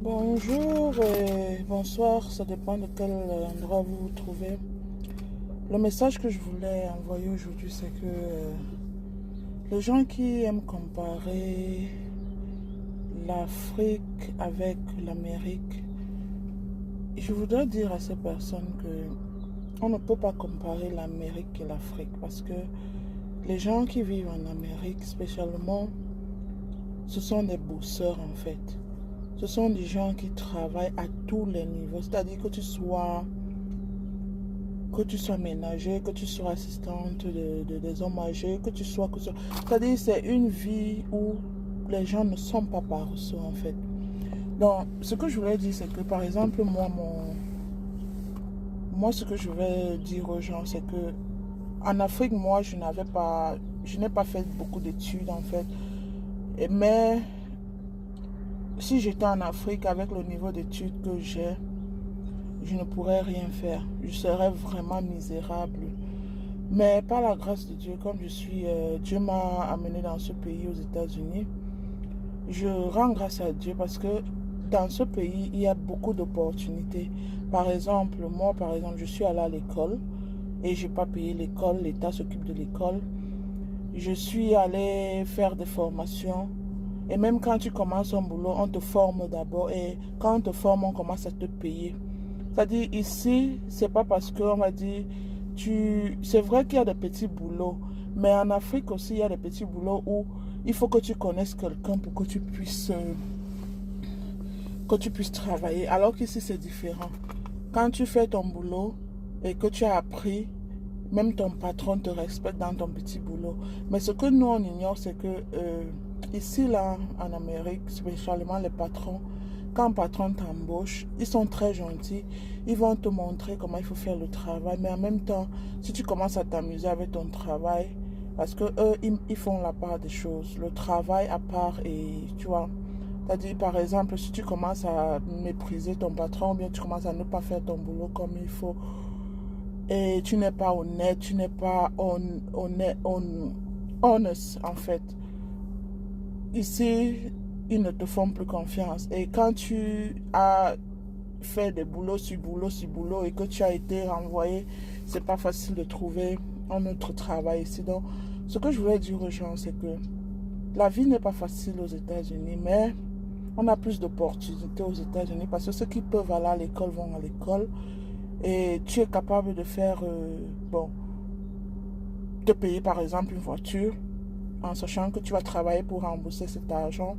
Bonjour et bonsoir, ça dépend de quel endroit vous vous trouvez. Le message que je voulais envoyer aujourd'hui, c'est que les gens qui aiment comparer l'Afrique avec l'Amérique, je voudrais dire à ces personnes que on ne peut pas comparer l'Amérique et l'Afrique parce que les gens qui vivent en Amérique, spécialement, ce sont des bosseurs en fait. Ce sont des gens qui travaillent à tous les niveaux. C'est-à-dire que tu sois ménager, que tu sois assistante des hommes âgés, que tu sois... C'est-à-dire c'est une vie où les gens ne sont pas paresseux en fait. Donc, ce que je voulais dire, c'est que par exemple, moi, ce que je vais dire aux gens, c'est que en Afrique, moi, je n'ai pas fait beaucoup d'études en fait. Mais si j'étais en Afrique avec le niveau d'études que j'ai, je ne pourrais rien faire. Je serais vraiment misérable. Mais par la grâce de Dieu, comme Dieu m'a amené dans ce pays aux États-Unis, je rends grâce à Dieu parce que dans ce pays, il y a beaucoup d'opportunités. Par exemple, je suis allée à l'école et je n'ai pas payé l'école, l'État s'occupe de l'école. Je suis allée faire des formations. Et même quand tu commences un boulot, on te forme d'abord. Et quand on te forme, on commence à te payer. C'est-à-dire ici, c'est pas parce qu'on va dire, c'est vrai qu'il y a des petits boulots, mais en Afrique aussi, il y a des petits boulots où il faut que tu connaisses quelqu'un pour que tu puisses travailler. Alors qu'ici, c'est différent. Quand tu fais ton boulot et que tu as appris, même ton patron te respecte dans ton petit boulot. Mais ce que nous, on ignore, c'est que ici, là, en Amérique, spécialement les patrons, quand un patron t'embauche, ils sont très gentils. Ils vont te montrer comment il faut faire le travail. Mais en même temps, si tu commences à t'amuser avec ton travail, parce que eux, ils font la part des choses. Le travail à part et tu vois. C'est-à-dire, par exemple, si tu commences à mépriser ton patron, ou bien tu commences à ne pas faire ton boulot comme il faut, et tu n'es pas honnête, tu n'es pas honest en fait. Ici, ils ne te font plus confiance. Et quand tu as fait des boulots sur boulot sur boulot et que tu as été renvoyé, c'est pas facile de trouver un autre travail ici. Donc, ce que je voulais dire aux gens, c'est que la vie n'est pas facile aux États-Unis, mais on a plus d'opportunités aux États-Unis parce que ceux qui peuvent aller à l'école vont à l'école. Et tu es capable de faire, de payer par exemple une voiture en sachant que tu vas travailler pour rembourser cet argent.